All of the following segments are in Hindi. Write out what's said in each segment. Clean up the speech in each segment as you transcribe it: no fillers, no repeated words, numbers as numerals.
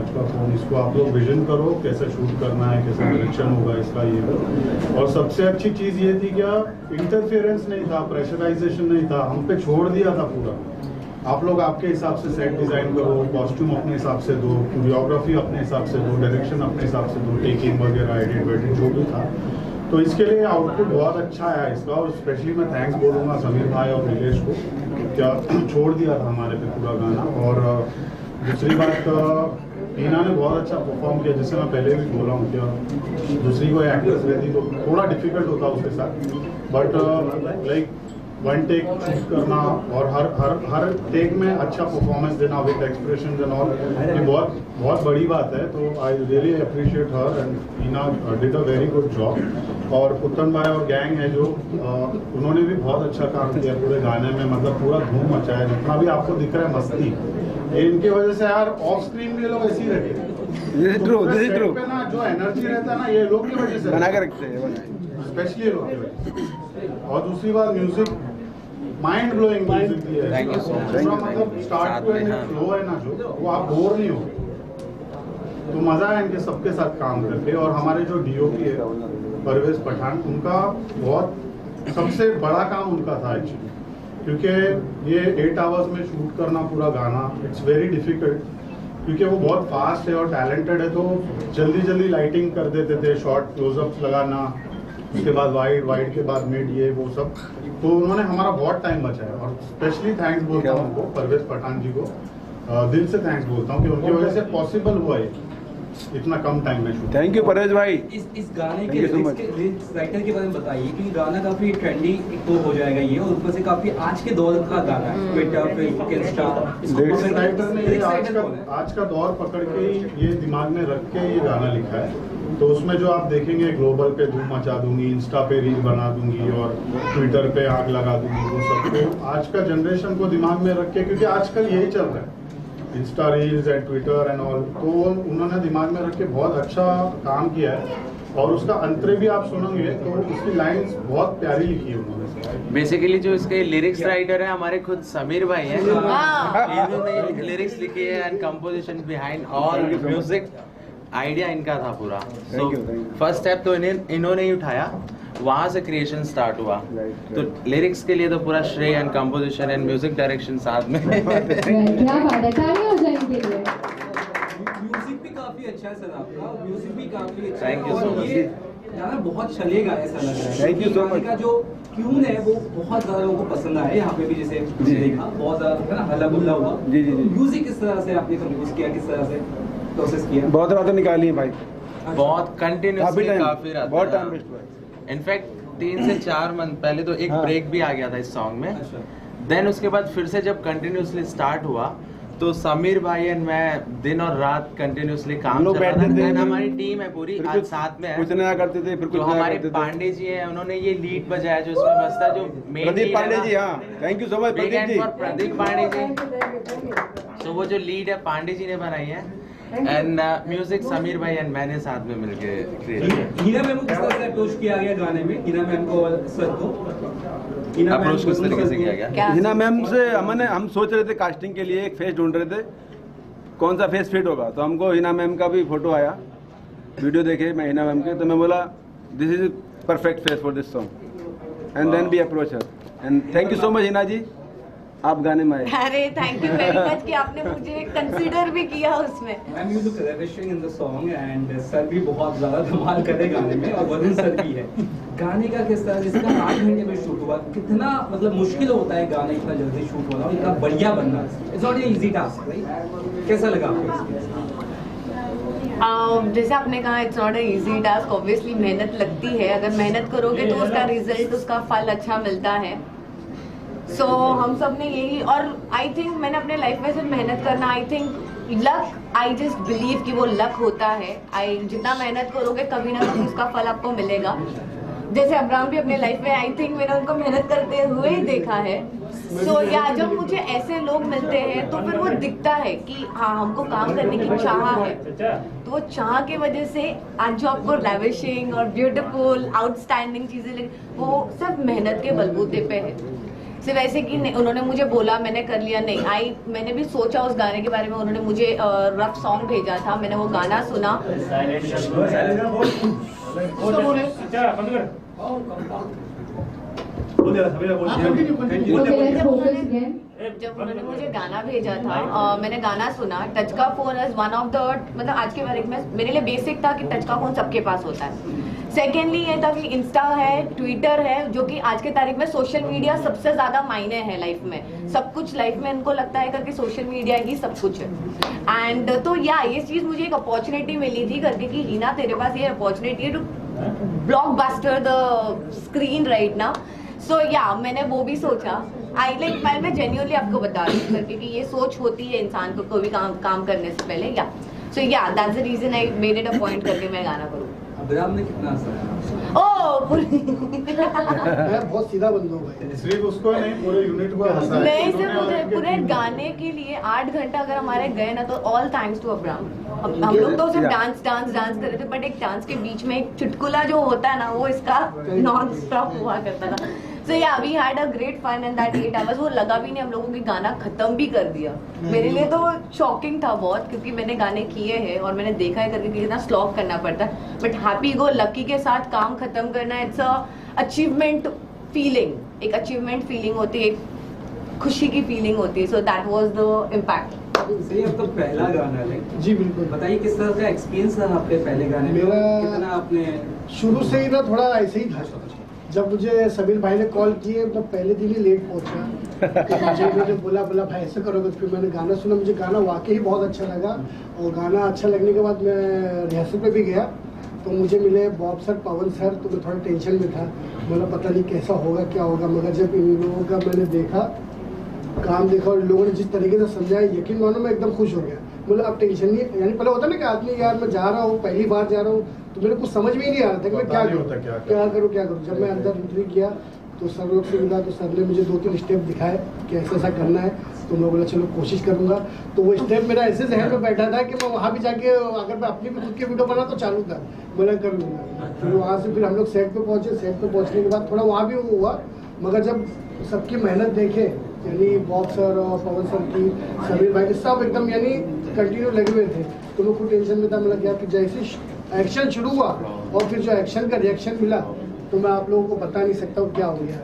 5 का फ़ोन, इसको आप लोग विजन करो कैसे शूट करना है, कैसा डायरेक्शन होगा इसका ये। और सबसे अच्छी चीज़ ये थी क्या, इंटरफेरेंस नहीं था, प्रेशराइजेशन नहीं था, हम पे छोड़ दिया था पूरा। आप लोग आपके हिसाब से सेट डिज़ाइन करो, कॉस्ट्यूम अपने हिसाब से दो, कोरियोग्राफी अपने हिसाब से दो, डायरेक्शन अपने हिसाब से दो, टेकिंग वगैरह, एडिट वेडिट जो भी था। तो इसके लिए आउटपुट बहुत अच्छा आया इसका, और स्पेशली मैं थैंक्स बोलूँगा समीर भाई और नीलेश को, क्या छोड़ दिया था हमारे पे पूरा गाना। और दूसरी बात, हीना ने बहुत अच्छा परफॉर्म किया, जैसे मैं पहले भी बोला हूँ, क्या दूसरी कोई एक्ट्रेस रहती तो थोड़ा डिफिकल्ट होता उसके साथ, but like one take shoot करना और हर टेक में अच्छा परफॉर्मेंस देना विद एक्सप्रेशन एंड ऑल, ये बहुत बड़ी बात है। तो I really appreciate her and Heena did a very good job. और पुतन भाई और गैंग है जो उन्होंने भी बहुत अच्छा काम किया पूरे गाने में, मतलब पूरा धूम मचाया, जितना भी आपको दिख रहा है मस्ती, ये इनकी वजह से यार ऑफ स्क्रीन भी ये लोग ऐसे ही रहते हैं ना, जो एनर्जी रहता है ना ये लोग की वजह से बना कर रखते हैं, स्पेशली ये लोग की वजह से। और दूसरी बात, म्यूजिक माइंड ब्लोइंग म्यूजिक दिया है, मतलब स्टार्ट टू एंड फ्लो है ना जो, वो आप बोर नहीं हो, तो मजा है इनके सबके साथ काम करके। और हमारे जो डीओपी है परवेज पठान, उनका बहुत सबसे बड़ा काम उनका था एक्चुअली, क्योंकि ये 8 आवर्स में शूट करना पूरा गाना, इट्स वेरी डिफिकल्ट, क्योंकि वो बहुत फास्ट है और टैलेंटेड है, तो जल्दी लाइटिंग कर देते थे, शॉर्ट क्लोजअप्स लगाना, उसके बाद वाइड के बाद मिड, ये वो सब, तो उन्होंने हमारा बहुत टाइम बचाया। और स्पेशली थैंक्स बोलता हूँ उनको, परवेज पठान जी को दिल से थैंक्स बोलता हूँ कि उनकी वजह से पॉसिबल हुआ है इतना कम टाइम में। थैंक यू परेश भाई। इस गाने के लिरिक्स राइटर के बारे में बताइए, क्योंकि गाना काफी ट्रेंडी तो हो जाएगा ये, और ऊपर से काफी आज के दौर का गाना है, ट्विटर फेसबुक इंस्टा, राइटर ने ये आज का दौर पकड़ के ये दिमाग में रख के ये गाना लिखा है। तो उसमें जो आप देखेंगे, ग्लोबल पे धूम मचा दूंगी, इंस्टा पे रील बना दूंगी और ट्विटर पे आग लगा दूंगी, वो सब तो आज का जनरेशन को दिमाग में रख के, क्योंकि आजकल यही चल रहा है, Insta reels and Twitter and all, तो उन्होंने दिमाग में रख के बहुत अच्छा काम किया है। और उसका अंतरे भी आप सुनेंगे तो उसकी लाइंस बहुत प्यारी लिखी है उन्होंने। बेसिकली जो इसके लिरिक्स राइटर है हमारे खुद समीर भाई हैं, इन्होंने लिरिक्स लिखी है and composition behind all music idea इनका था पूरा। सो फर्स्ट स्टेप तो इन्होंने ही उठाया, वहाँ से क्रिएशन स्टार्ट हुआ। तो लिरिक्स के लिए तो पूरा श्रेय and composition and music direction साथ में। क्या बात है, ताली हो जाएंगे। म्यूजिक भी काफी अच्छा है सर आपका, म्यूजिक भी काफी अच्छा है। Thank you so much। ये गाना बहुत चलेगा ऐसा लग रहा है। Thank you so much। का जो ट्यून है वो बहुत ज्यादा लोगों को पसंद आया, यहाँ पे भी जैसे देखा बहुत ज्यादा हल्ला गुल्ला हुआ। जी। म्यूजिक किस तरह से आपने कंपोज किया, किस तरह से प्रोसेस किया? बहुत रातें निकाली है भाई, बहुत कंटिन्यूसली काफी रात, बहुत टाइम वेस्ट हुआ। इनफैक्ट 3 से 4 मंथ पहले तो एक ब्रेक भी आ गया था इस सॉन्ग में। देन उसके बाद फिर से जब कंटिन्यूसली स्टार्ट हुआ तो समीर भाई एंड मैं दिन और रात कंटिन्यूसली काम कर रहा था। देन हमारी टीम है पूरी आज साथ में है, कुछ नया करते थे, फिर कुछ जो हमारे पांडे जी हैं, उन्होंने ये लीड बजाया जो इसमें बजता है, जो मेन प्रदीप पांडे जी। हाँ, thank you so much Pradeep ji. Pradeep Pandey ji, तो वो जो लीड है पांडे जी ने बनाई है एंड म्यूजिक समीर भाई एंड मैंने साथ में मिलके क्रिएट किया। हीना मैम को किस तरह से अप्रोच किया गया गाने में? हीना मैम को और सर को अप्रोच किस तरीके से किया गया? हिना मैम से हम सोच रहे थे कास्टिंग के लिए एक फेस ढूंढ रहे थे, कौन सा फेस फिट होगा, तो हमको हिना मैम का भी फोटो आया, वीडियो देखे मैं हिना मैम के, तो मैं बोला this is perfect face for this song and then we approach her and thank you so much Hina ji, आप गाने में आए। अरे थैंक यू वेरी मच कि आपने मुझे कंसीडर भी किया उसमें। Ma'am you look ravishing in the song and sir भी बहुत ज्यादा धमाल करे गाने में, और वरुण सर भी है। गाने का किस तरह, जिसका 8 घंटे में शूट हुआ, कितना मतलब मुश्किल होता है गाना इतना जल्दी शूट होना और इतना बढ़िया बनना, it's not a easy task right? कैसा लगा आपको? जैसे आपने कहा it's not a easy task, obviously मेहनत लगती है, अगर मेहनत करोगे तो उसका रिजल्ट, उसका फल अच्छा मिलता है। सो हम सब ने यही, और आई थिंक मैंने अपने लाइफ में सिर्फ मेहनत करना, I think luck, I just believe कि वो लक होता है। जितना मेहनत करोगे कभी ना कभी उसका फल आपको मिलेगा। जैसे अब्राहम भी अपने लाइफ में, आई थिंक मैंने उनको मेहनत करते हुए ही देखा है। सो या जब मुझे ऐसे लोग मिलते हैं तो फिर वो दिखता है कि हाँ हमको काम करने की चाह है, तो वो चाह की वजह से आज जो आपको लैविशिंग और ब्यूटीफुल आउटस्टैंडिंग चीजें वो सब मेहनत के बलबूते पे है। सिर्फ ऐसे कि उन्होंने मुझे बोला मैंने कर लिया, नहीं। मैंने भी सोचा उस गाने के बारे में, उन्होंने मुझे रफ सॉन्ग भेजा था, मैंने वो गाना सुना। जब उन्होंने मुझे गाना भेजा था, मैंने गाना सुना। टच का phone is one of the, मतलब आज के बारे में मेरे लिए बेसिक था कि टच का फोन सबके पास होता है। सेकेंडली ये था कि इंस्टा है, ट्विटर है, जो कि आज के तारीख में सोशल मीडिया सबसे ज्यादा मायने है लाइफ में। सब कुछ लाइफ में इनको लगता है कि सोशल मीडिया ही सब कुछ है। एंड तो या ये चीज मुझे एक अपॉर्चुनिटी मिली थी करके कि हिना तेरे पास ये अपॉर्चुनिटी है to blockbuster the screen right now. So या मैंने वो भी सोचा। मैं जेन्युइनली आपको बता रही हूँ करके कि ये सोच होती है इंसान को कोई भी काम करने से पहले। Yeah so yeah that's the reason I made it a point करके मैं गाना करूँ। अब्राम ने कितना असर मैं बहुत सीधा बंदा हूँ, सिर्फ उसको नहीं पूरे यूनिट को हंसा है। नहीं, सिर्फ मुझे पूरे गाने के लिए 8 घंटा अगर हमारे गए ना, तो ऑल थैंक्स टू अब्राम। हम लोग तो सिर्फ डांस कर रहे थे, बट एक डांस के बीच में एक चुटकुला जो होता है ना, वो इसका नॉन स्टॉप हुआ करता था। So yeah we had a great fun in that 8 hours. वो लगा भी नहीं हम लोगों की गाना खत्म भी कर दिया। मेरे लिए तो शॉकिंग था बहुत, क्योंकि मैंने गाने किए हैं और मैंने देखा है करके कितना स्लॉग करना पड़ता है, बट हैप्पी गो लकी के साथ काम खत्म करना, इट्स अ अचीवमेंट फीलिंग। एक अचीवमेंट फीलिंग होती है, एक खुशी की फीलिंग होती है। So that was the impact. सही, अब तो पहला गाना है जी बिल्कुल। बताइए किस तरह का एक्सपीरियंस रहा आपके पहले गाने में? मेरा कितना आपने शुरू से ही ना थोड़ा ऐसे ही था। जब मुझे समीर भाई ने कॉल किए तो पहले दिन ही लेट पहुंचा। मुझे बोला भाई ऐसे करोगे, तो फिर मैंने गाना सुना, मुझे गाना वाकई बहुत अच्छा लगा। और गाना अच्छा लगने के बाद मैं रिहर्सल पे भी गया, तो मुझे मिले बॉब सर, पवन सर। तो मैं थोड़ा टेंशन में था, मुझे पता नहीं कैसा होगा क्या होगा, मगर जब इन लोगों का मैंने देखा, काम देखा और लोगों ने जिस तरीके से समझाया, यकीन मानो मैं एकदम खुश हो गया। बोला अब टेंशन नहीं। यानी पहले होता ना कि आदमी यार मैं जा रहा हूँ, पहली बार जा रहा हूँ, तो मेरे कुछ समझ में ही नहीं आ रहा था कि मैं क्या करूँ। जब मैं अंदर एंट्री किया तो सर लोग से मिला, तो सर ने मुझे 2-3 स्टेप दिखाए कि ऐसा करना है। तो मैं बोला चलो कोशिश करूँगा। तो वो स्टेप मेरा ऐसे जहन में बैठा था कि मैं वहाँ भी जाके अगर मैं अपनी भी खुद की वीडियो बना तो चालू था, बोला कर लूँगा। फिर वहाँ से फिर हम लोग सेट पे पहुँचे। सेट पे पहुँचने के बाद थोड़ा वहाँ भी हुआ, मगर जब सबकी मेहनत देखे, यानी बॉब सर और पवन सर की, समीर भाई, सब एकदम यानी कंटिन्यू लगे हुए थे, तो मैं खुद टेंशन में था। मतलब क्या कि जैसे एक्शन शुरू हुआ और फिर जो एक्शन का रिएक्शन मिला, तो मैं आप लोगों को बता नहीं सकता हूँ क्या हो गया।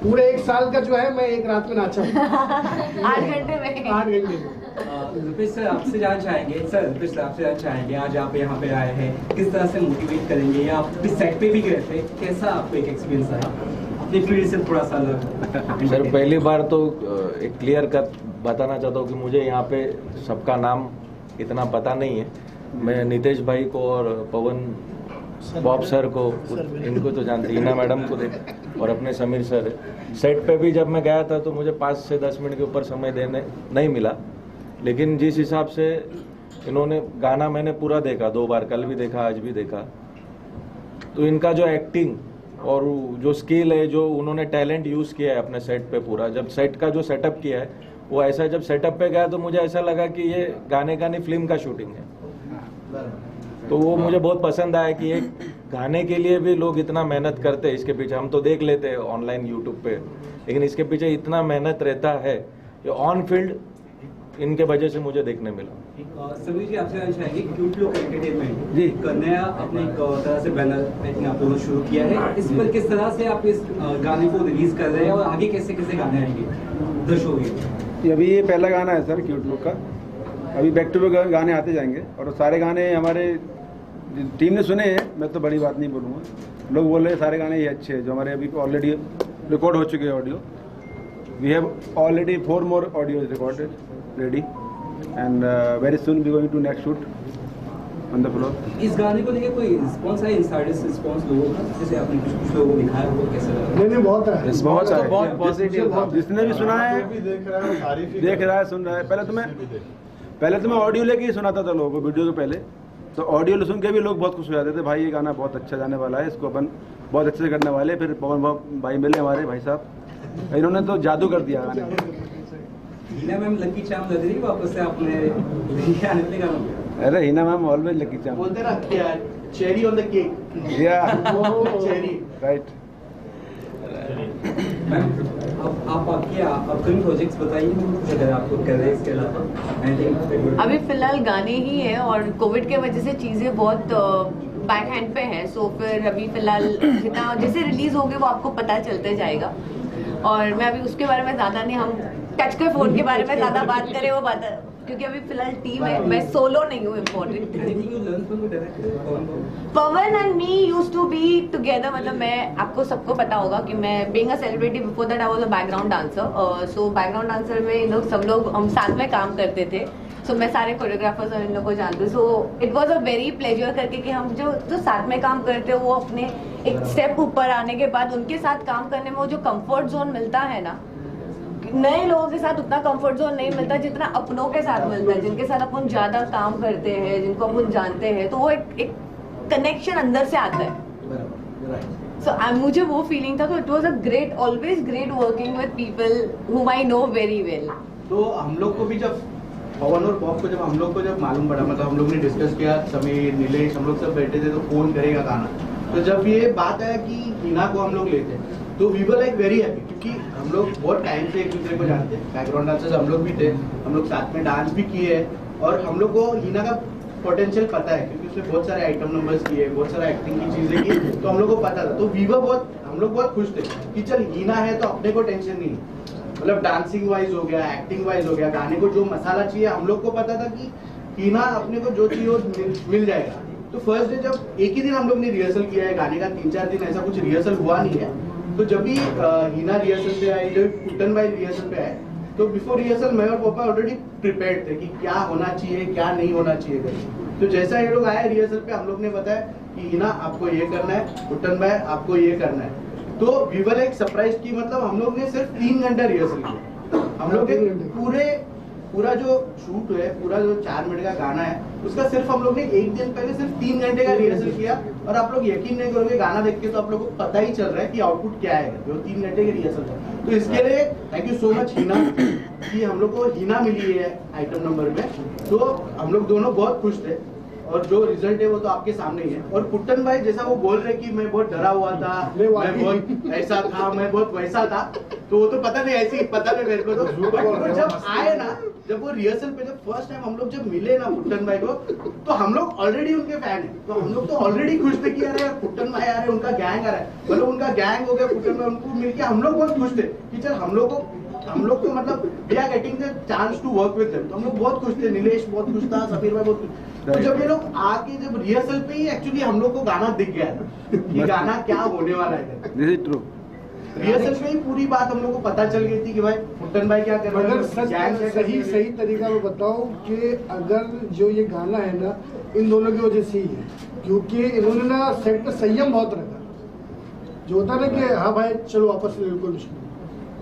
पूरे 1 साल का जो है मैं एक रात में नाचा 8 घंटे में। 8 घंटे में। रुपेश सर आपसे जानना चाहेंगे आज आप यहाँ पे आए हैं, किस तरह से मोटिवेट करेंगे, या आप किस सेट पे भी गए थे, कैसा आपको एक एक्सपीरियंस रहा अपनी फील्ड से थोड़ा सा अलग? सर पहली बार तो एक क्लियर कट बताना चाहता हूँ कि मुझे यहाँ पे सबका नाम इतना पता नहीं है। मैं नितेश भाई को और पवन बॉब सर को, इनको तो जानते, हिना मैडम को देख, और अपने समीर सर। सेट पे भी जब मैं गया था तो मुझे 5 से 10 मिनट के ऊपर समय देने नहीं मिला, लेकिन जिस हिसाब से इन्होंने गाना मैंने पूरा देखा, 2 बार, कल भी देखा, आज भी देखा, तो इनका जो एक्टिंग और जो स्किल है, जो उन्होंने टैलेंट यूज़ किया है अपने सेट पे पूरा, जब सेट का जो सेटअप किया है, वो ऐसा जब सेटअप पे गया तो मुझे ऐसा लगा कि ये गाने का नहीं फिल्म का शूटिंग है। तो वो मुझे बहुत पसंद आया कि एक गाने के लिए भी लोग इतना मेहनत करते हैं। इसके पीछे हम तो देख लेते हैं ऑनलाइन यूट्यूब पे, लेकिन इसके पीछे इतना मेहनत रहता है, ये ऑन फील्ड इनके वजह से मुझे देखने मिला। समीर जी आपसे जानना चाहेंगे, क्यूट लुक एंटरटेनमेंट जी एक नया अपने एक तरह से बैनर आप लोगों ने शुरू किया है, इस पर किस तरह से आप इस गाने को रिलीज कर रहे हैं और आगे कैसे कैसे गाने आएंगे दर्शकों? अभी ये पहला गाना है सर क्यूट लुक का, अभी बैक टू बैक गाने आते जाएंगे, और सारे गाने हमारे टीम ने सुने हैं, मैं तो बड़ी बात नहीं बोलूँगा, लोग बोल रहे हैं सारे गाने ये अच्छे हैं जो हमारे अभी ऑलरेडी रिकॉर्ड हो चुके हैं audio. We have already 4 more audio recorded ready, and very soon we going to next shoot on the floor. इस गाने को लेके कोई रिस्पॉन्स है, इनसाइडर रिस्पॉन्स लोगों का, जैसे आपने कुछ लोगों को दिखाया हो, कैसे लगा? नहीं बहुत है, बहुत तो बहुत पॉजिटिव था। जिसने भी सुना है, देख रहा है, सुन रहा है। पहले तो मैं ऑडियो लेके ही सुनाता था लोगों को, वीडियो के पहले तो ऑडियो सुन के भी लोग बहुत खुश हो जाते थे, भाई ये गाना बहुत अच्छा जाने वाला है, इसको अपन बहुत अच्छे से करने वाले। फिर पवन भाई मिले हमारे भाई साहब, इन्होंने तो जादू कर दिया गाने में। हिना मैम लकी चार्म लग रही वापस से आपने आने का? अरे Hina ma'am always lucky charm, बोलते ना क्या चेरी ऑन द केक, या चेरी राइट। मैम आपके अपकमिंग प्रोजेक्ट्स बताइए कुछ अगर आपको कर रहे हैं इसके अलावा। अभी फिलहाल गाने ही है और कोविड के वजह से चीज़ें बहुत बैक हैंड पे है। सो फिर अभी फिलहाल जितना जैसे रिलीज होगी वो आपको पता चलते जाएगा। और मैं अभी उसके बारे में ज़्यादा नहीं, हम टच के फोन के बारे में ज़्यादा बात करें वो बात, क्योंकि अभी फिलहाल टीम है, मैं सोलो नहीं हूँ। Important Pawan and me used to be together, मतलब मैं आपको सबको पता होगा कि मैं being a celebrity before that I was a background dancer. So background dancer में इन लोग सब लोग हम साथ में काम करते थे। सो मैं सारे कोरियोग्राफर्स और इन लोग को जानती हूँ। So it was a very pleasure करके कि हम जो साथ में काम करते हैं वो अपने एक स्टेप ऊपर आने के बाद उनके साथ काम करने में वो जो कंफर्ट जोन मिलता है ना, नए लोगों के साथ उतना कंफर्ट जोन नहीं मिलता जितना अपनों के साथ मिलता है, जिनके साथ अपन ज्यादा काम करते हैं, जिनको अपन जानते हैं, तो वो एक कनेक्शन अंदर से आता है। सो मुझे वो फीलिंग था। तो it was a great, always great working with people whom I know very well. तो हम लोग को भी जब पवन और बॉब को हम लोग को मालूम पड़ा, मतलब हम लोग ने डिस्कस किया, समीर नीलेश हम लोग सब बैठे थे तो कौन करेगा गाना, तो जब ये बात आया कि हिना को हम लोग लेते तो we were like very happy, क्योंकि हम लोग बहुत टाइम से एक दूसरे को जानते हैं, बैकग्राउंड डांसर्स हम लोग भी थे, हम लोग साथ में डांस भी किए हैं और हम लोग को हिना का पोटेंशियल पता है, क्योंकि उसने बहुत सारे आइटम नंबर्स किए, बहुत सारा एक्टिंग की चीजें की, तो हम लोग को पता था। तो हम लोग बहुत खुश थे कि चल हिना है तो अपने को टेंशन नहीं, मतलब डांसिंग वाइज हो गया, एक्टिंग वाइज हो गया, गाने को जो मसाला चाहिए हम लोग को पता था कि हिना अपने को जो चाहिए वो मिल जाएगा। तो फर्स्ट डे जब एक ही दिन हम लोग ने रिहर्सल किया है गाने का, 3-4 दिन ऐसा कुछ रिहर्सल हुआ नहीं है। तो जब भी हिना रिहर्सल पे आई, जब कुट्टन भाई रिहर्सल पे आए, तो बिफोर रिहर्सल मैं और पापा ऑलरेडी प्रिपेयर्ड थे कि क्या होना चाहिए क्या नहीं होना चाहिए करके। तो जैसा ये लोग आए रिहर्सल पे, हम लोग ने बताया कि हिना आपको ये करना है, कुट्टन भाई आपको ये करना है। तो वी वर एक सरप्राइज की, मतलब हम लोग ने सिर्फ 3 घंटा रिहर्सल किया। हम लोग पूरा जो शूट है, पूरा जो 4 मिनट का गाना है, उसका सिर्फ हम लोग ने एक दिन पहले सिर्फ 3 घंटे का रिहर्सल किया। और आप लोग यकीन नहीं करोगे, गाना देख के तो आप लोग को पता ही चल रहा है कि आउटपुट क्या है, जो 3 घंटे की रिहर्सल है। तो इसके लिए thank you so much Hina, कि हम लोग को हिना मिली है आइटम नंबर में। तो हम लोग दोनों बहुत खुश थे और जो रिजल्ट है वो तो आपके सामने ही है। और कुट्टन भाई जैसा वो बोल रहे कि मैं बहुत डरा हुआ था, मैं बहुत ऐसा था, मैं बहुत वैसा था, तो वो तो पता नहीं, ऐसी पता नहीं मेरे को। तो जब आए ना, जब वो रिहर्सल पे जब फर्स्ट टाइम हम लोग जब मिले ना कुट्टन भाई को, तो हम लोग ऑलरेडी उनके फैन है। तो हम लोग तो ऑलरेडी खुश थे कि यार कुट्टन भाई आ रहे हैं, उनका गैंग आ रहा है, मतलब उनका गैंग हो गया कुट्टन भाई, उनको मिलके हम लोग बहुत खुश थे कि चल हम लोग को मतलब we are getting the chance to work with them. तो हम लोग बहुत खुश थे, नीलेश बहुत खुश था, समीर भाई बहुत खुश। तो जब ये लोग आके जब रिहर्सल पे ही एक्चुअली हम लोग को गाना दिख गया कि गाना क्या होने वाला है। This is true. रिहर्सल में ही पूरी बात हम लोग को पता चल गई थी कि भाई कुट्टन भाई क्या कर रहे हैं। अगर सही तरीका में बताऊं कि अगर जो ये गाना है ना, इन दोनों की वजह से ही है, क्योंकि इन्होंने ना सेट पे संयम बहुत रखा। जो होता ना कि हाँ भाई चलो वापस ले लो, कोई मुश्किल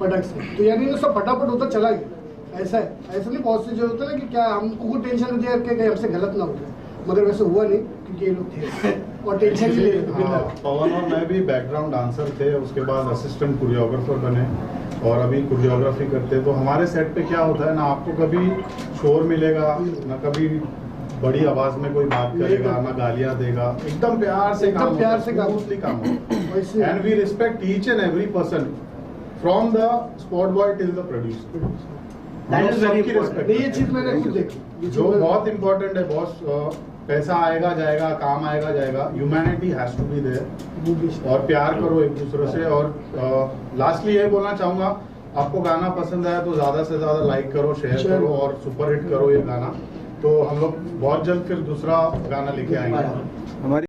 फटक से, तो यानी ये सब फटाफट होता चला गया। ऐसा है, ऐसा नहीं बहुत से जो होता है ना कि क्या हमको कोई टेंशन नहीं है कि हमसे गलत ना हो जाए, मगर वैसे हुआ नहीं क्योंकि ये लोग थे और टेंशन भी ले रहे थे। पवन और मैं भी बैकग्राउंड डांसर थे, उसके बाद असिस्टेंट कोरियोग्राफर बने और अभी कोरियोग्राफी करते। तो हमारे सेट पे क्या होता है ना, आपको कभी शोर मिलेगा ना, कभी बड़ी आवाज में कोई बात करेगा ना, गालियां देगा, एकदम प्यार से काम होगा। And we respect each and every person from the spot boy till the producer. ये चीज मैंने खुद देखी, जो बहुत इंपॉर्टेंट है बॉस। पैसा आएगा जाएगा, काम आएगा जाएगा, humanity has to be there, और प्यार करो एक दूसरे से। और लास्टली ये बोलना चाहूंगा, आपको गाना पसंद आया तो ज्यादा से ज्यादा लाइक करो, शेयर करो और सुपर हिट करो ये गाना। तो हम लोग बहुत जल्द फिर दूसरा गाना लेके आएंगे। हमारी